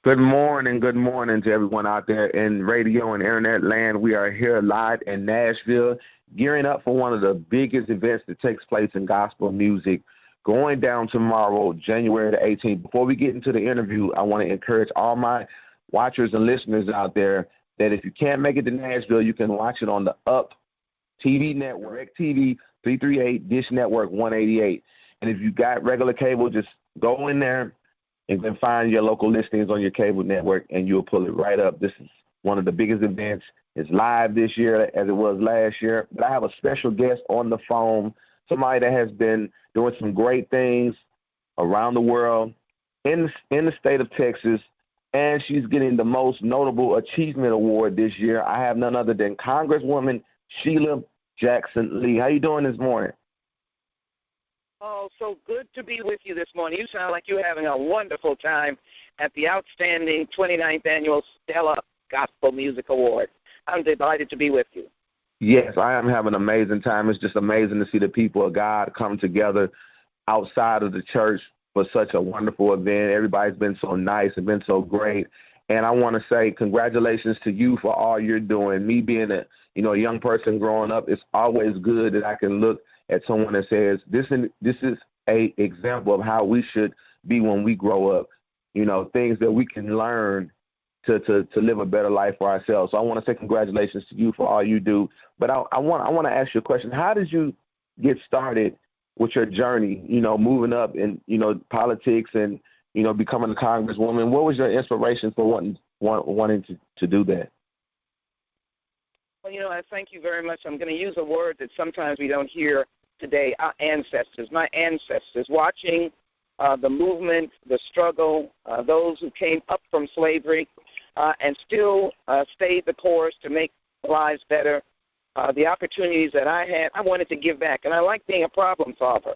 Good morning to everyone out there in radio and internet land. We are here live in Nashville, gearing up for one of the biggest events that takes place in gospel music, going down tomorrow, January the 18th. Before we get into the interview, I want to encourage all my watchers and listeners out there that if you can't make it to Nashville, you can watch it on the Up TV network, TV 338, Dish Network 188. And if you got regular cable, just go in there and then find your local listings on your cable network, and you'll pull it right up. This is one of the biggest events. It's live this year as it was last year. But I have a special guest on the phone, somebody that has been doing some great things around the world in the state of Texas, and she's getting the most notable achievement award this year. I have none other than Congresswoman Sheila Jackson Lee. How you doing this morning? Oh, so good to be with you this morning. You sound like you're having a wonderful time at the outstanding 29th Annual Stella Gospel Music Award. I'm delighted to be with you. Yes, I am having an amazing time. It's just amazing to see the people of God come together outside of the church for such a wonderful event. Everybody's been so nice and been so great. And I want to say congratulations to you for all you're doing. Me being a young person growing up, it's always good that I can look at someone that says, this is a example of how we should be when we grow up, things that we can learn to live a better life for ourselves. So I want to say congratulations to you for all you do. But I want to ask you a question. How did you get started with your journey, moving up in, politics and, becoming a congresswoman? What was your inspiration for wanting to do that? Well, I thank you very much. I'm going to use a word that sometimes we don't hear today, our ancestors, my ancestors, watching the movement, the struggle, those who came up from slavery and still stayed the course to make lives better, the opportunities that I had, I wanted to give back. And I like being a problem solver.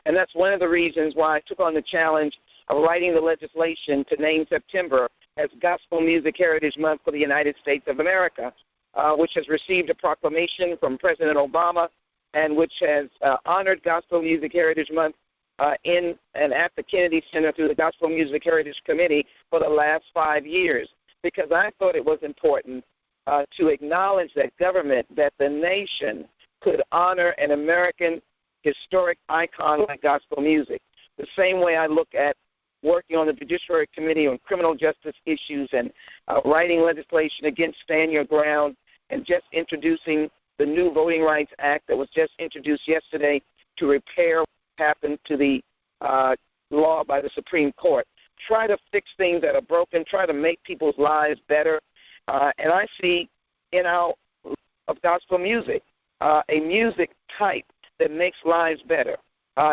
And that's one of the reasons why I took on the challenge of writing the legislation to name September as Gospel Music Heritage Month for the United States of America, which has received a proclamation from President Obama and which has honored Gospel Music Heritage Month in and at the Kennedy Center through the Gospel Music Heritage Committee for the last 5 years, because I thought it was important to acknowledge that government, that the nation could honor an American historic icon like gospel music. The same way I look at working on the Judiciary Committee on criminal justice issues and writing legislation against Stand Your Ground and just introducing the new Voting Rights Act that was just introduced yesterday to repair what happened to the law by the Supreme Court. Try to fix things that are broken, try to make people's lives better. And I see in our of gospel music a music type that makes lives better.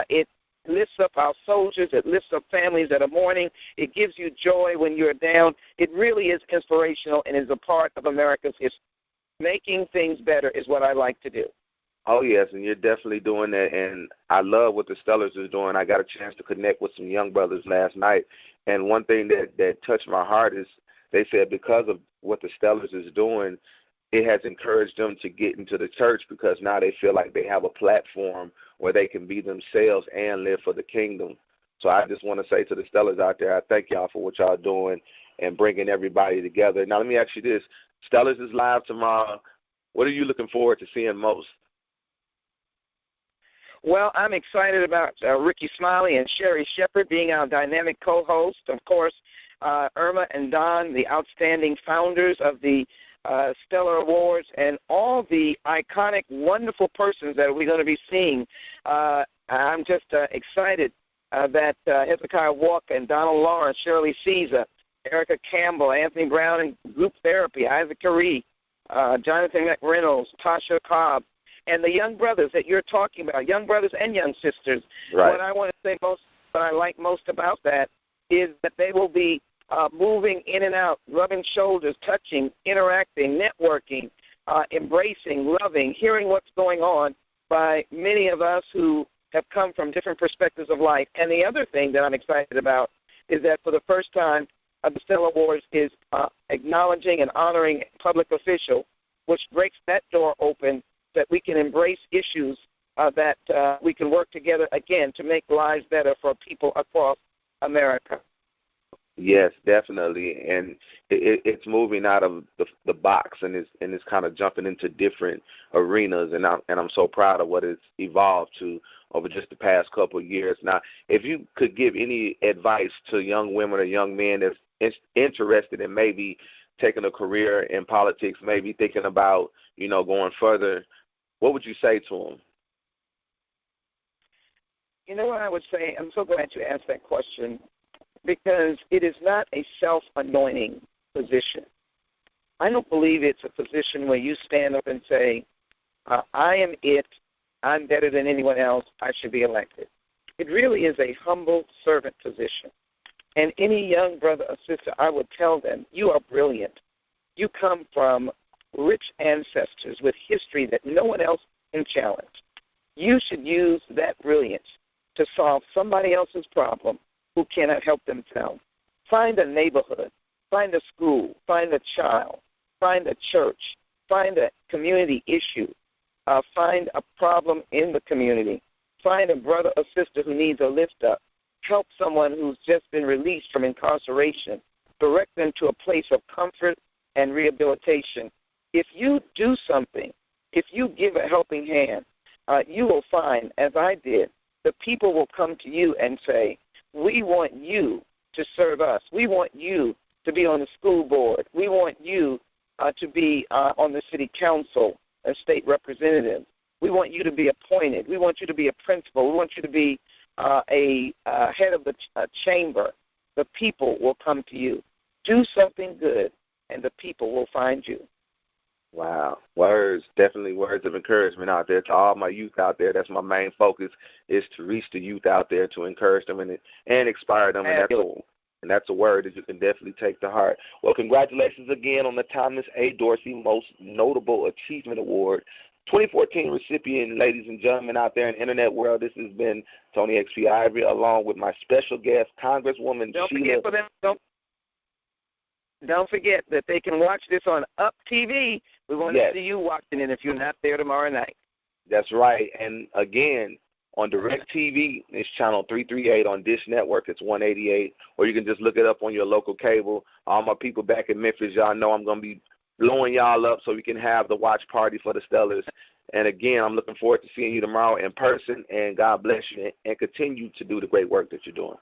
It lifts up our soldiers. It lifts up families that are mourning. It gives you joy when you're down. It really is inspirational and is a part of America's history. Making things better is what I like to do. Oh, yes, and you're definitely doing that, and I love what the Stellars is doing. I got a chance to connect with some young brothers last night, and one thing that touched my heart is they said because of what the Stellars is doing, it has encouraged them to get into the church because now they feel like they have a platform where they can be themselves and live for the kingdom. So I just want to say to the Stellars out there, I thank y'all for what y'all doing and bringing everybody together. Now, let me ask you this. Stellars is live tomorrow. What are you looking forward to seeing most? Well, I'm excited about Ricky Smiley and Sherry Shepard being our dynamic co-host. Of course, Irma and Don, the outstanding founders of the Stellar Awards, and all the iconic, wonderful persons that we're going to be seeing. I'm just excited that Hezekiah Walker and Donald Lawrence, Shirley Caesar, Erica Campbell, Anthony Brown and Group Therapy, Isaac Caree, Jonathan McReynolds, Tasha Cobb, and the young brothers that you're talking about, young brothers and young sisters. Right. What I want to say most, what I like most about that is that they will be moving in and out, rubbing shoulders, touching, interacting, networking, embracing, loving, hearing what's going on by many of us who have come from different perspectives of life. And the other thing that I'm excited about is that for the first time, the Stellar Awards is acknowledging and honoring a public official, which breaks that door open that we can embrace issues that we can work together, again, to make lives better for people across America. Yes, definitely, and it's moving out of the box, and it's kind of jumping into different arenas, and I'm so proud of what it's evolved to over just the past couple of years. Now, if you could give any advice to young women or young men that's interested in maybe taking a career in politics, maybe thinking about going further, what would you say to them? You know what I would say? I'm so glad you asked that question, because it is not a self-anointing position. I don't believe it's a position where you stand up and say, I am it, I'm better than anyone else, I should be elected. It really is a humble servant position. And any young brother or sister, I would tell them, you are brilliant. You come from rich ancestors with history that no one else can challenge. You should use that brilliance to solve somebody else's problem who cannot help themselves. Find a neighborhood, find a school, find a child, find a church, find a community issue, find a problem in the community, find a brother or sister who needs a lift up, help someone who's just been released from incarceration, direct them to a place of comfort and rehabilitation. If you do something, if you give a helping hand, you will find, as I did, the people will come to you and say, we want you to serve us. We want you to be on the school board. We want you to be on the city council and state representative. We want you to be appointed. We want you to be a principal. We want you to be a head of the chamber. The people will come to you. Do something good, and the people will find you. Wow. Words, definitely words of encouragement out there to all my youth out there. That's my main focus, is to reach the youth out there, to encourage them and inspire them. And that's a word that you can definitely take to heart. Well, congratulations again on the Thomas A. Dorsey Most Notable Achievement Award 2014 recipient, ladies and gentlemen out there in the internet world. This has been Tony XP Ivory, along with my special guest, Congresswoman Sheila. Don't forget that they can watch this on Up TV. We want to see you watching it if you're not there tomorrow night. That's right. And again, on DirecTV, it's channel 338. On Dish Network, it's 188. Or you can just look it up on your local cable. All my people back in Memphis, y'all know I'm going to be blowing y'all up so we can have the watch party for the Stellars. And again, I'm looking forward to seeing you tomorrow in person. And God bless you, and continue to do the great work that you're doing.